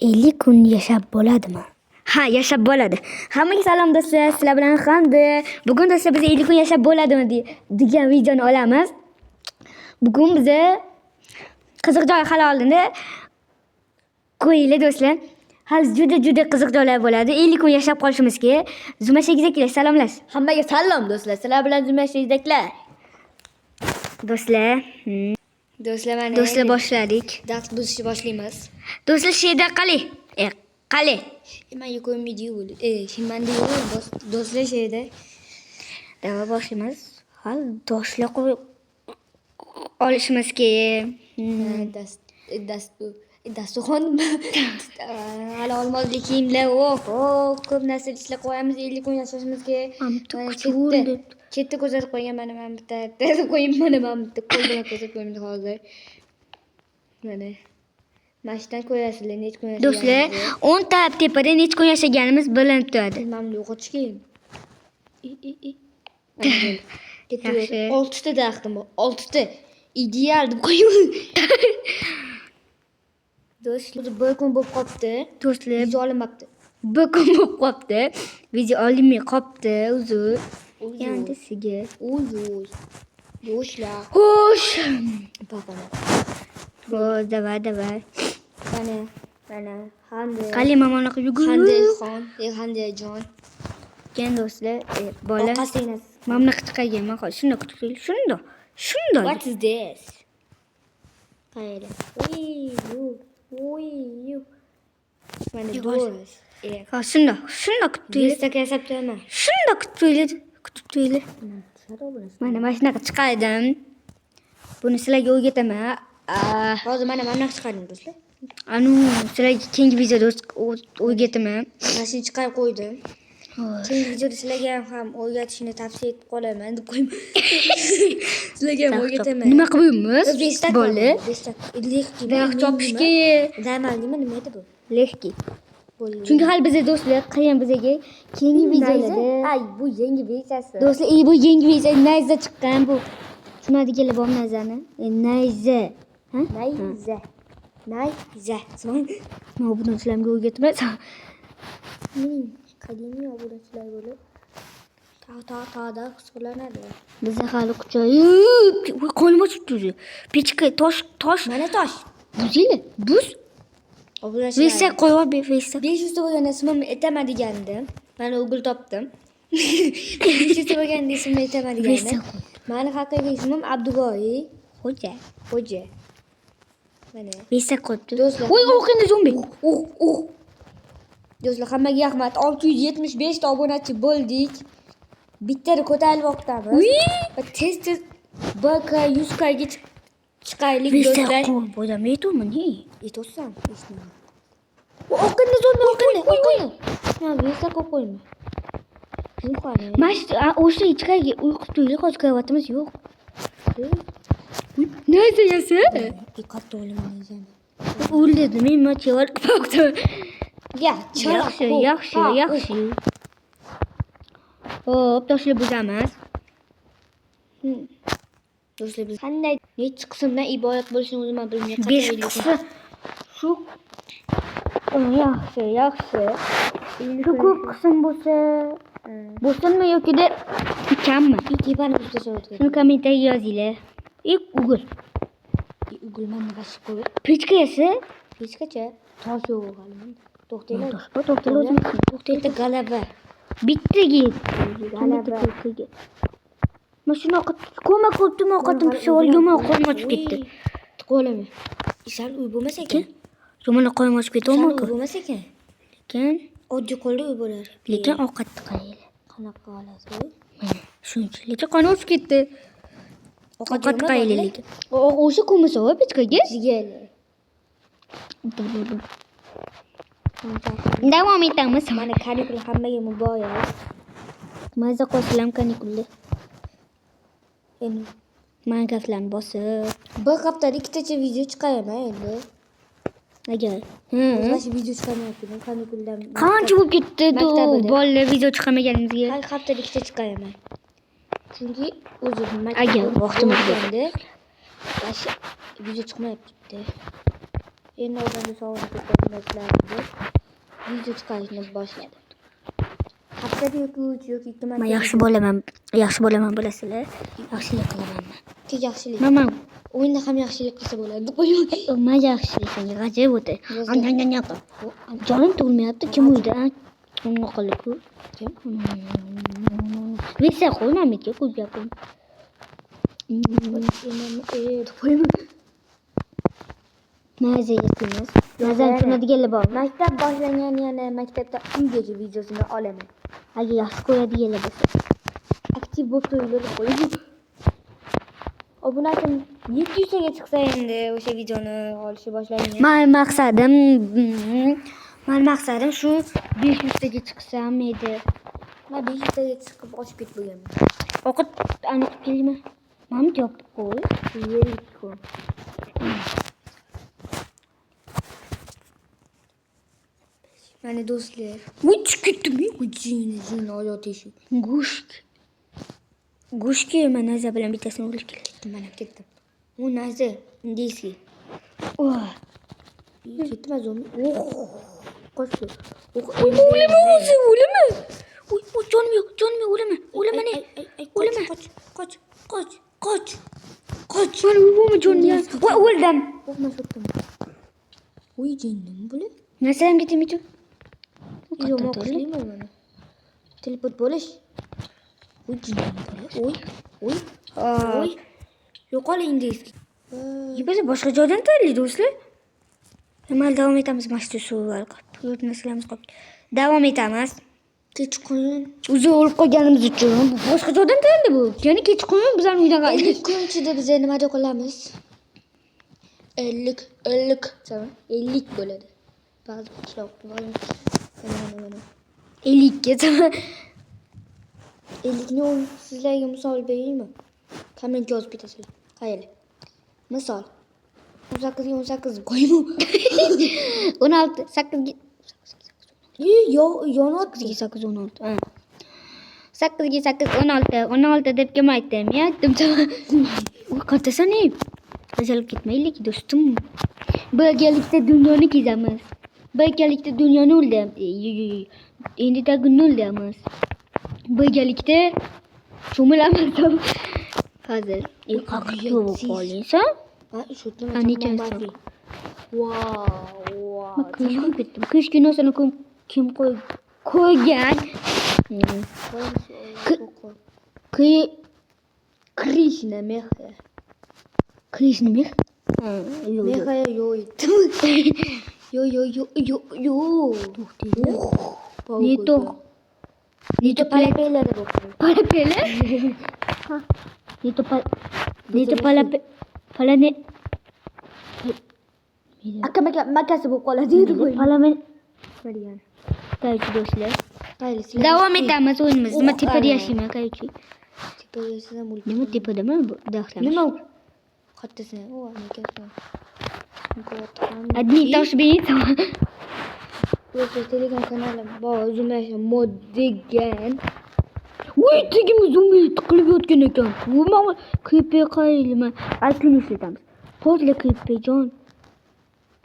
50 kun yashab bo'ladimi? Ha, yashab bo'ladi. Hammaga salom do'stlar, sizlar bilan Hamdi. Bugun do'stlar biz 50 kun yashab bo'ladimi degan videoni olamiz. Bugun biz qiziq joy hali oldinda qo'yinglar do'stlar. Hali juda qiziq joylar bo'ladi. 50 kun yashab qolishimizga Zuma Shegizaklar salomlash. Hammaga salom do'stlar. Sizlar bilan Zuma Shegizaklar. Do'stlar, Do'stlar, do'stlar boshladik. dars buzishni boshlaymiz. Do'stlar sheda qali. Qali. Men yuqum video bo'ldi. Men do'stlar şeyde. Dava boshlaymiz. Hal doshlar qo'yib olishimiz kerak. Dasturxon hali olmozlik kiyimlar, ko'p narsa ishlab qo'yamiz. 50 kun yashashimiz kerak. Chetda ko'rsatib qo'ygan mana bitta qo'yib mana bitta qo'l bilan ko'rsatib qo'yamiz hozir. Mana shundan ko'rasizlar necha kun yashaganimizni. Do'stlar, 10 ta tepada necha kun yashaganimiz bilinib turadi. Mana yo'qotish kerak. Yaxshi. 6 ta daraxtim bor. 6 ta. Ideal deb qo'yaman. Do'stlar, bir kun bo'lib qolibdi. Do'stlar, Video olinmabdi. bir kun bo'lib qolibdi. Video olinmay qolibdi, uzr. Endi sizga. Do'stlar. Xo'sh. Papana. Davay. Mana Hande. Qali mamanaqa yugurib. Handejon. Keyin do'stlar, bola. Orqasidan. Mamlaqa chiqarganman. Shundoq kutib. Shundoq. What is this? Qayerda? Oy. Mana do'st. Shundoq kutib. Destak yasab turaman. Shundoq kutib tuyli. Mana shunaqa chiqardim. Buni sizlarga o'rgataman. Hozir mana mamlaqa chiqardim do'stlar. Anu sizlarga keyingi videoda o'rgataman. Mana shuni chiqarib qo'ydim. Keyingi videoda sizlarga ham o'rgatishni tavsiya etib qolaman deb qo'yman. Sizlarga ham o'rgataman. Nima qilamiz? Destak Bola. Destak. Lehki. Daraxt chopishga Nima edi bu? lehki. Chunki hali bizga do'stlar qilgan bizga keyingi videolarda Ay, bu yangi versiyasi. do'stlar, bu yangi versiya nayza chiqqan bu. Tushunadiganlar bor nayzani. Nayza. Ha? Nayza. Mana buni sizlarga o'rgatman. Mening qadimiy obunachilar bo'lib tog'da hisoblanadi. Bizda hali kuchayib, qo'lma chiqdi. Pechka tosh. Mana tosh. Buzinglar. Buz. Obunachilar. Vesa qo'yib bersa. 500 ta bo'lganda ismimni aytaman degandim. Mana o'g'il topdim. 500 ta bo'lganda ismimni aytaman degandim. Mani haqiqiy ismim Abduboy Xo'ja. Mana. Vesa qo'yibdi. Do'stlar. Voy, o'qindi zombi. Do'stlar, hammaga rahmat. 675 ta obunachi bo'ldik. Bittada ko'tarilib oqtamiz. Va tez BK 100 ga chiqaylik Vesa do'stlar. qo'yib bo'dam aytmayman. Aytosam, eshitmayman. O'qindi zombi, o'qindi. Mana vesa qo'yma. Mana o'sha ichkariga uyqu tuyli qo'yib yo'q. Nayza yasa. Diqqatli bo'laman o'zim. O'ldim, men mochyor qildim. Yaxshi. Xo'p, toshlar buzamiz. Do'stlar, biz qanday necha qismdan iborat bo'lishini o'zim ham bilmayman. 5 qism. Shu yaxshi. Shu ko'p qism bo'lsinmi yoki-da kammi? Tepani buzib tashlab Shuni kommentariyaga yozinglar. Google. mana bosib qo'yib. Pechkasi? Hechgacha tosh yo'q hali. To'xtanglar. To'xtanglar. G'alaba. Bittaga. Mana shunaqa ko'mak qilibdim, ovqatim pishib olganman, qo'lim ochib ketdi. Qo'limi. Isal uy bo'lmasa ekan. Mana qo'lim ochib ketdimi? Uy bo'lmasa ekan. Lekin Oddiy qo'lda uy bo'lar. lekin ovqatni qayerlar? Qanaqa qilasiz? Mana shuncha. Lekin qani o'chib ketdi. Ovqat qayerlar lekin. O'sha ko'masa va pechkaga. Davom etamiz. Mana kanikul hammaga muborak. Maza qo'shilam kanikulda. Endi Mana gaflarni bosib. bir haftada ikkitacha video chiqaraman endi. Agar. O'zgacha video chiqarmayapman kanikuldan. Qancha bo'lib ketdi Maktabida. bolalar video chiqarmaganimizga? Har haftada ikkita chiqaraman. Chunki o'zim Agar vaqtimiz bo'lganda video chiqmayapti. Endi odamga sog'liq ko'rsatmaslarni video chiqarishni boshladim. Haftada yoki 3 yoki 2 marta. Men yaxshi bo'laman bilasizlar. Yaxshilik qilaman men. Tez yaxshilik. Mama, O'yinda ham yaxshilik qilsa bo'ladi. Qo'ying. men yaxshilikni g'ajib o'tay. Jonim tug'ilmayapti, kim uyda? Unga qilib-ku. Kim? Vesa qo'ymamiga ko'p gapim. Maza yetimiz. Mazan tunadiganlar bor. Maktab boshlangan yana maktabda ungacha videosini olaman. Agar yaxshi ko'radiganlar bo'lsa. Aktiv bo'lib turib qo'ying. Obunachiim 700 taga chiqsa endi o'sha videoni olishni boshlayman. Men maqsadim shu 500 taga chiqsam edi. Men 500 taga chiqib ochib ketib bo'lganman. Ovqat aniq kelma. Mamit yopib qo'y. Yelik ko'm. Mana do'stlar, uch ketdimi? Jini oyot eshik. Go'shtga men naza bilan bittasini olib keldim. Men ham ketdim. U naza indiyskiy. Oh. Ketdim azon. Qo'shdi. O'limi? Uy, jonim yo'q, o'laman. O'laman. Qoch. Mana o'limi jonim yo'q. Voy, o'ldim. Qo'rqma sotdim. Uy jinnim buli. Nasaram ketimichu? Yo'q, qo'shlayman mana. Teleport bo'lish. Uy jinnim buli. Uy. Yo'qol indiyskiy. Biz boshqa joydan tayyorlaydi do'stlar. Nima davom etamiz mashtu suval qilib. Yurt naslamiz qolib. Davom etamiz. Kechqurun. O'zi o'lib qolganimiz uchun boshqa joydan tayyorlaydi bu. Ya'ni kechqurun bizlarning uydan qaytdik. 50 kun ichida biz nima qilamiz? 50 bo'ladi. Ba'zi qishloq mana. 50 ga 50 ni sizlarga misol beraymi? Komment yozib ketasizlar. Qayerli? Misol 18 ga 18 qo'ying. 16 8 ga yonot 8 16. Ha. 8 ga 8 16 deb kim aytdim? Ya, qatasan ey. Azalib ketmaylik do'stim. Birgalikda dunyoni kezamiz. Birgalikda dunyoni o'ldim. Endi tagunni o'ldamiz. Birgalikda cho'milamiz. Hozir qaqib qo'yingsa. Ha, shutni Anikasan. Wow. Ko'chib ketdim. Kech kino'sini kim qo'ygan? Krishna meha. Krishna meh? Ha, Meha yo'q. Yo. Nito Palapelada bo'ldi. palapela? Nito palane. Aka makasi bo'lib qoladi edi qo'y. Palamen. Qilgan. Qaychi do'stlar. Qaysi? Davom etamiz o'yinimiz. Nima tepada yashayman qaychi? Tepada bo'ldi. Nima tepadami bu? Daxlam. Nima u? Qattasan. O, makasi. Admin tosh beni. O'sha Telegram kanalim bor, o'zimcha mod degan. Voy, tegimiz umid qilib yotgan ekan. Bu men KP qaylima. Aytini ishlatamiz. Pozla KP jon.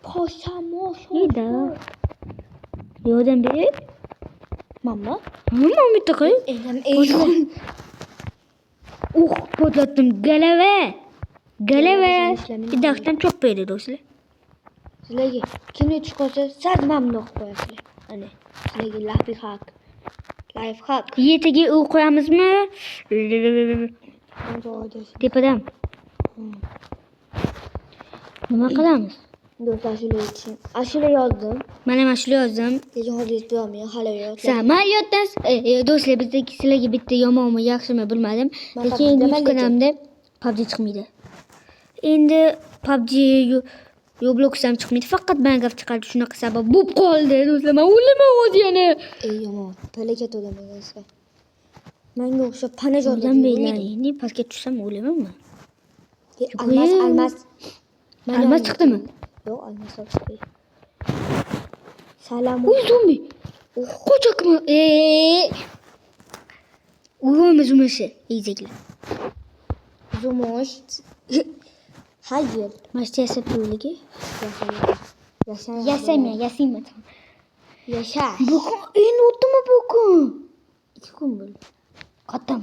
Poshamo. Eda. Yordam ber. Mamma. Nima bitta qil? Elam. Potlatdim. Galava. Daxtam çok berdi do'stlar. Sizlarga kimni chiqarsa sal mamnun qilib qo'yasizlar. Ana, sizlarga life hack. Yetaga u qo'yamizmi? Tepadan. Nima qilamiz? Do'stlar, ashula yozdim. Mana mashhur yozdim. Lekin hozir yetib olmayman, hali yo'q. Samolyotdan do'stlar, bizdagi sizlarga bitta yomonmi, yaxshimi bilmadim. Lekin endi kanalda PUBG chiqmaydi. Endi PUBG Roblox ham chiqmaydi. Faqat Minecraft chiqadi. Shunaqa sabab bo'lib qoldi. Do'stlar, men o'laman hozir yana. Yomon. Palakat o'lamaysizlar. Menga o'xshab panajon O'zim bilan endi pastga tushsam o'lamanmi? Almas. Almas chiqdimi? Yo'q, almas chiqdi. Salam. Uy, zombi. Qo'chakmi? Uzumisi. Ezeklar. Zumush. Hayır. Mastiyasi pulligi. Yasayman. Yasha. Bugun endi o'tdimi bugun? 2 kun bo'ldi. Qattam.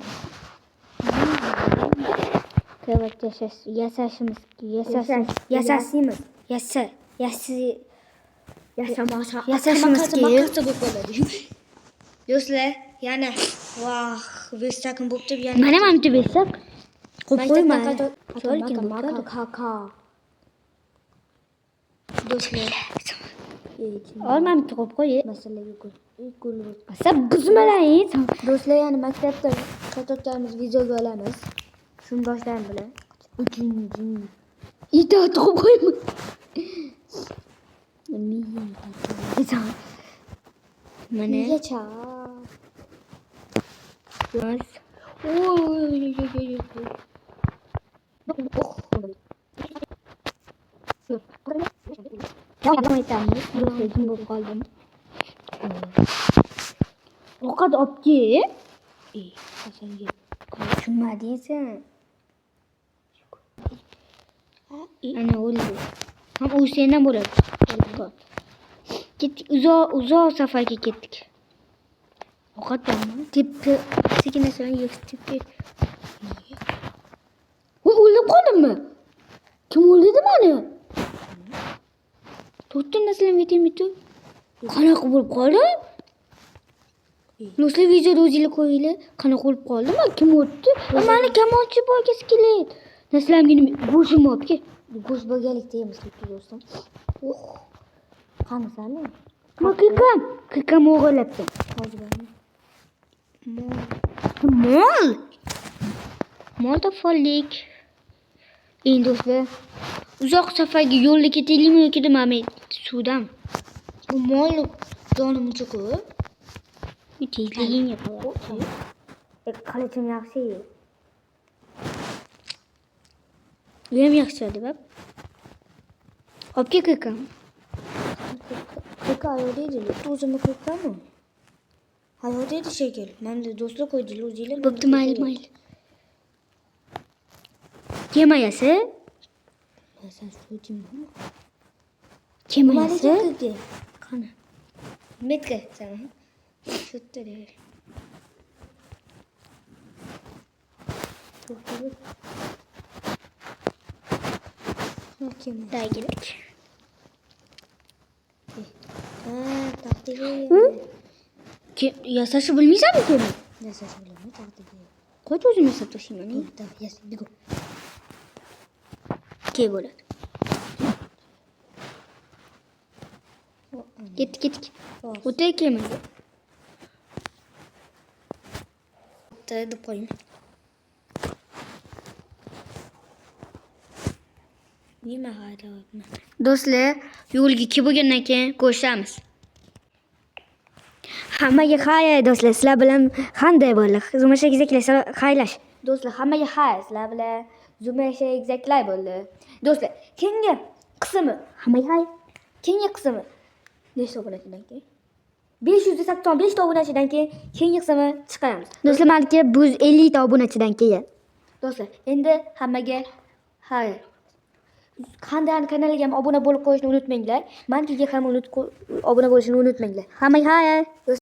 Evet yasashimiz. Yasashimiz Do'stlar, yana vah, Vestakim bo'pti, yana. Mana mamti besak. Qo'yib qo'yma. Kaka. Do'stlar. Olmamti qo'yib qo'y. Masalaga qo'l. Asa buzmalang. Do'stlar, yana maktabda katotlarimiz videoga olamiz. Shuni boshdan bilan. Itoat qo'yib qo'yma. Mana Negacha? Bas. Aytamiz. Jim bo'lib qoldim. Ovqat olib kel. Qachonga? Tushunmadingsan. Ana o'ldi. Ham u sendan bo'ladi. Ketdik, uzoq safarga ketdik. Ovqat bormi? Tepki sekin-sekin yetib. O'lib qoldimmi? Kim o'ldirdi meni? To'rtta narsalar yetimdi. Qanaqa bo'lib qoldi? Do'stlar, videoda o'zingizlar qo'yinglar. Qanaqa bo'lib qoldimi? Kim o'tdi? Mani kamonchi bo'lgisi keladi. Narsalarga go'shim olib kel. Go'sht bo'lganlikda yeymiz do'stim. Qanaqami? Kikam o'g'irlabsan. Molda follik. Endi do'stlar, uzoq safarga yo'lda ketaylikmi yoki nima? Suvdan. Bu mol jonimcha ku. Tezligingga qarab. Qilichim yaxshi. U ham yaxshi deb. Olib kel kikam. Kaka ayodeydi. O'zimni kakami? Ayodeydi shekil. Menda do'stlar qo'ydilar o'zinglar. Bo'pti, mayli. Kemayasi? Sen suvdingmi? Kemayasi? Qani? Metka sen. Shutda der. Daha gittik. Taktiği. Yasaşı bilmeyecek misin? Yasaşı bilemem taktiği. Koç özüm yasap taşıyım hani. Tamam, yas, bir go. Ke böyle. Gittik. O da eklemedi. Tadı koyayım. Nima hayda bakma. Do'stlar, yo'lga kelib bo'lgandan keyin ko'rishamiz. Hammaga xayr do'stlar, sizlar bilan qanday bo'ldi? Zumashak egizaklar xayrlash. Do'stlar, hammaga xayr, sizlar bilan zumashak egizaklar bo'ldi. Do'stlar, keyingi qismi, Hammaga xayr. keyingi qismi nechta obunachidan keyin? 585 ta obunachidan keyin keyingi qismi chiqaramiz. Do'stlar, balki 150 ta obunachidan keyin. Do'stlar, endi hammaga xayr. Qanday kanaliga ham obuna bo'lib qo'yishni unutmanglar. Mankiga ham obuna bo'lishni unutmanglar. Hammaga xayr.